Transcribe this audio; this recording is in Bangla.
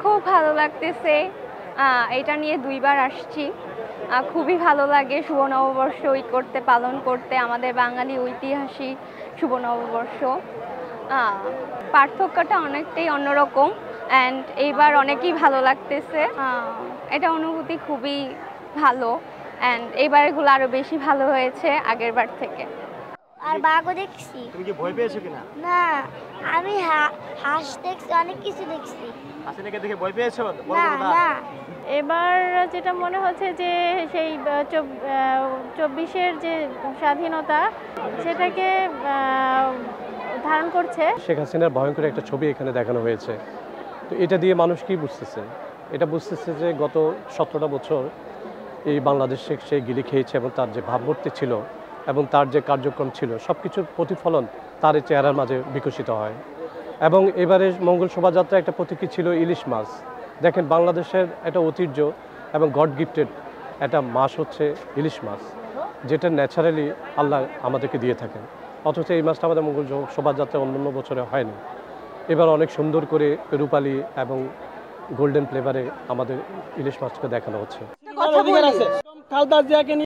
খুব ভালো লাগতেছে। এটা নিয়ে ২ বার আসছি। খুবই ভালো লাগে শুভ নববর্ষ পালন করতে, আমাদের বাঙালি ঐতিহাসিক শুভ নববর্ষ। পার্থক্যটা অনেকটাই অন্যরকম অ্যান্ড এইবার অনেকই ভালো লাগতেছে। এটা অনুভূতি খুবই ভালো অ্যান্ড এইবারগুলো আরো বেশি ভালো হয়েছে আগের বার থেকে। আর বাঘও দেখছি। তুমি কি ভয় পেয়েছো কিনা? না, আমি হাঁস দেখছি, অনেক কিছু দেখছি। হাসিনাকে দেখে ভয় পেয়েছো? না না, এবার যেটা মনে হচ্ছে যে সেই ২৪-এর যে স্বাধীনতা সেটাকে ধারণ করছে। শেখ হাসিনার ভয়ঙ্কর একটা ছবি এখানে দেখানো হয়েছে। তো এটা দিয়ে মানুষ কি বুঝতেছে? এটা বুঝতেছে যে গত ১৭টা বছর এই বাংলাদেশে সে গিলি খেয়েছে এবং তার যে ভাবমূর্তি ছিল এবং তার যে কার্যক্রম ছিল সব কিছুর প্রতিফলন তার এই চেহারার মাঝে বিকশিত হয়। এবং এবারে মঙ্গল শোভাযাত্রা একটা প্রতীকী ছিল ইলিশ মাছ। দেখেন বাংলাদেশের একটা ঐতিহ্য এবং গড গিফটেড একটা মাছ হচ্ছে ইলিশ মাছ, যেটা ন্যাচারালি আল্লাহ আমাদেরকে দিয়ে থাকেন। অথচ এই মাছটা আমাদের মঙ্গল শোভাযাত্রা অন্যান্য বছরে হয়নি। এবার অনেক সুন্দর করে রূপালি এবং গোল্ডেন ফ্লেভারে আমাদের ইলিশ মাছকে দেখানো হচ্ছে।